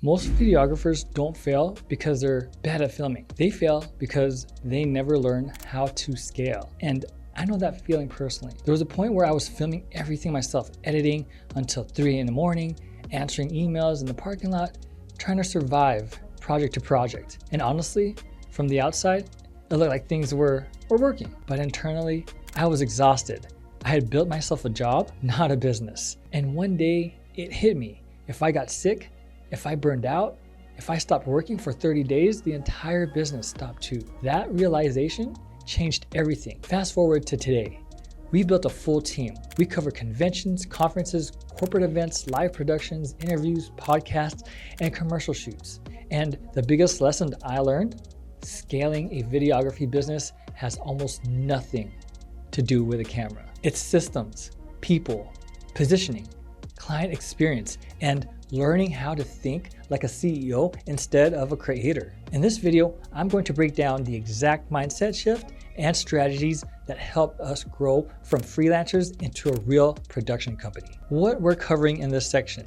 Most videographers don't fail because they're bad at filming. They fail because they never learn how to scale. And I know that feeling personally. There was a point where I was filming everything myself, editing until 3 in the morning, answering emails in the parking lot, trying to survive project to project. And honestly, from the outside, it looked like things were working. But internally, I was exhausted. I had built myself a job, not a business. And one day, it hit me. If I got sick, if I burned out, if I stopped working for 30 days, the entire business stopped too. That realization changed everything. Fast forward to today. We built a full team. We cover conventions, conferences, corporate events, live productions, interviews, podcasts, and commercial shoots. And the biggest lesson I learned, scaling a videography business has almost nothing to do with a camera. It's systems, people, positioning, client experience, and learning how to think like a CEO instead of a creator. In this video, I'm going to break down the exact mindset shift and strategies that help us grow from freelancers into a real production company. What we're covering in this section,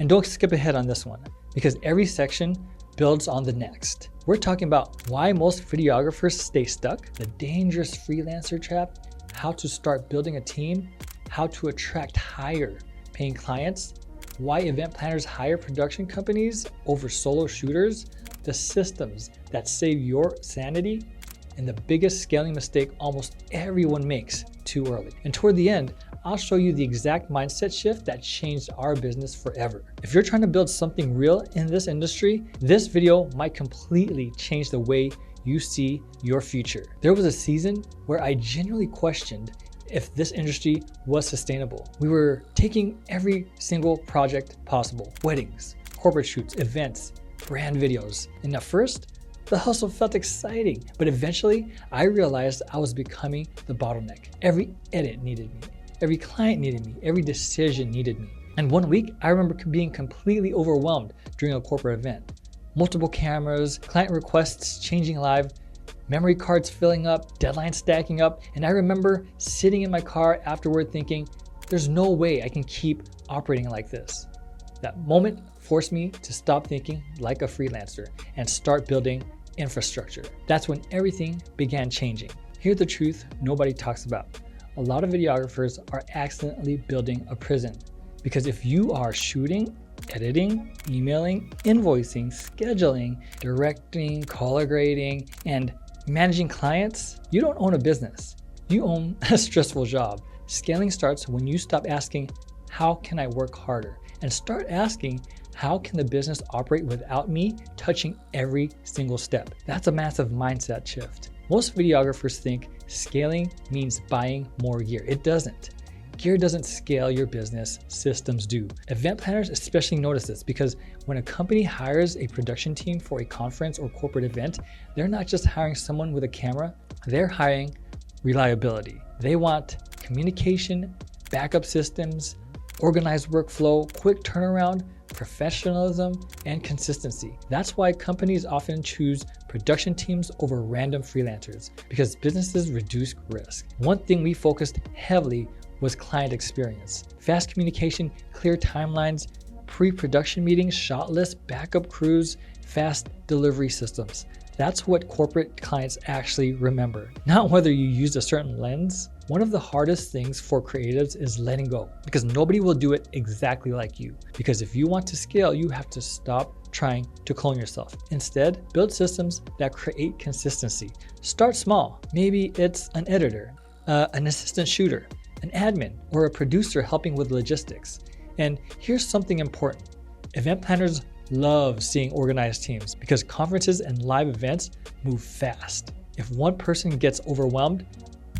and don't skip ahead on this one, because every section builds on the next. We're talking about why most videographers stay stuck, the dangerous freelancer trap, how to start building a team, how to attract higher paying clients, why event planners hire production companies over solo shooters, the systems that save your sanity, and the biggest scaling mistake almost everyone makes too early. And toward the end, I'll show you the exact mindset shift that changed our business forever. If you're trying to build something real in this industry, this video might completely change the way you see your future. There was a season where I genuinely questioned if this industry was sustainable. We were taking every single project possible, weddings, corporate shoots, events, brand videos. And at first, the hustle felt exciting, but eventually I realized I was becoming the bottleneck. Every edit needed me, every client needed me, every decision needed me. And one week, I remember being completely overwhelmed during a corporate event. Multiple cameras, client requests changing live, memory cards filling up, deadlines stacking up, and I remember sitting in my car afterward thinking, there's no way I can keep operating like this. That moment forced me to stop thinking like a freelancer and start building infrastructure. That's when everything began changing. Here's the truth nobody talks about. A lot of videographers are accidentally building a prison, because if you are shooting, editing, emailing, invoicing, scheduling, directing, color grading, and managing clients, you don't own a business. You own a stressful job. Scaling starts when you stop asking, how can I work harder? And start asking, how can the business operate without me touching every single step? That's a massive mindset shift. Most videographers think scaling means buying more gear. It doesn't. Gear doesn't scale your business, systems do. Event planners especially notice this because when a company hires a production team for a conference or corporate event, they're not just hiring someone with a camera, they're hiring reliability. They want communication, backup systems, organized workflow, quick turnaround, professionalism, and consistency. That's why companies often choose production teams over random freelancers, because businesses reduce risk. One thing we focused heavily was client experience. Fast communication, clear timelines, pre-production meetings, shot lists, backup crews, fast delivery systems. That's what corporate clients actually remember, not whether you used a certain lens. One of the hardest things for creatives is letting go, because nobody will do it exactly like you. Because if you want to scale, you have to stop trying to clone yourself. Instead, build systems that create consistency. Start small. Maybe it's an editor, an assistant shooter, an admin, or a producer helping with logistics. And here's something important. Event planners love seeing organized teams because conferences and live events move fast. If one person gets overwhelmed,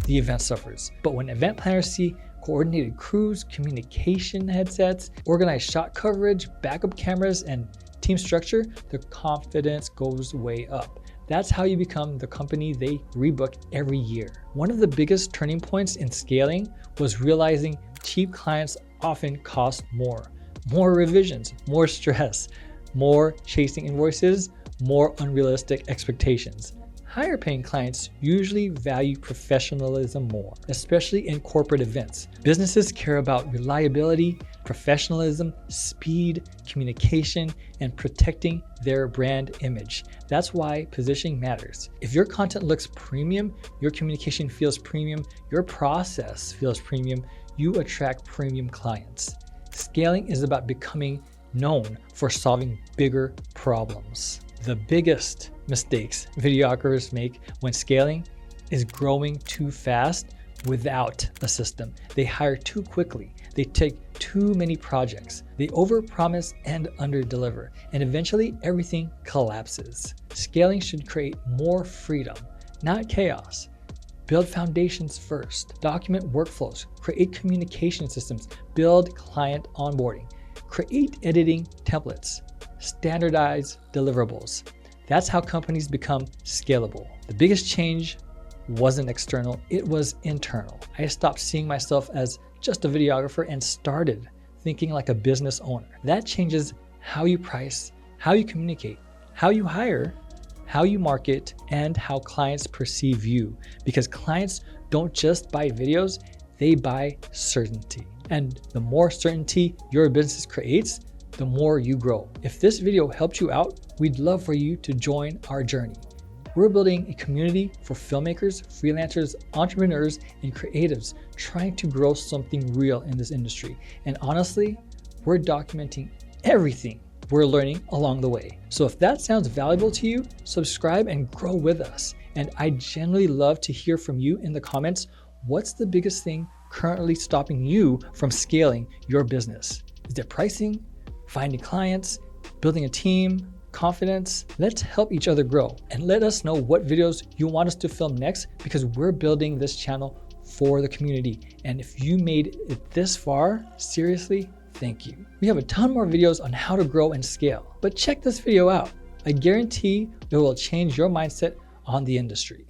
the event suffers. But when event planners see coordinated crews, communication headsets, organized shot coverage, backup cameras, and team structure, their confidence goes way up. That's how you become the company they rebook every year. One of the biggest turning points in scaling was realizing cheap clients often cost more. More revisions, more stress, more chasing invoices, more unrealistic expectations. higher paying clients usually value professionalism more, especially in corporate events. Businesses care about reliability, professionalism, speed, communication, and protecting their brand image. That's why positioning matters. If your content looks premium, your communication feels premium, your process feels premium, you attract premium clients. Scaling is about becoming known for solving bigger problems. The biggest mistakes videographers make when scaling is growing too fast without a system. They hire too quickly. They take too many projects. They overpromise and underdeliver, and eventually everything collapses. Scaling should create more freedom, not chaos. Build foundations first. Document workflows. Create communication systems. Build client onboarding. Create editing templates. Standardize deliverables. That's how companies become scalable. The biggest change wasn't external, it was internal. I stopped seeing myself as just a videographer and started thinking like a business owner. That changes how you price, how you communicate, how you hire, how you market, and how clients perceive you. Because clients don't just buy videos, they buy certainty. And the more certainty your business creates, the more you grow. If this video helped you out, we'd love for you to join our journey. We're building a community for filmmakers, freelancers, entrepreneurs, and creatives trying to grow something real in this industry. And honestly, we're documenting everything we're learning along the way. So if that sounds valuable to you, subscribe and grow with us. And I genuinely love to hear from you in the comments. What's the biggest thing currently stopping you from scaling your business? Is it pricing, finding clients, building a team, confidence? Let's help each other grow, and let us know what videos you want us to film next, because we're building this channel for the community. And if you made it this far, seriously, thank you. We have a ton more videos on how to grow and scale, but check this video out. I guarantee it will change your mindset on the industry.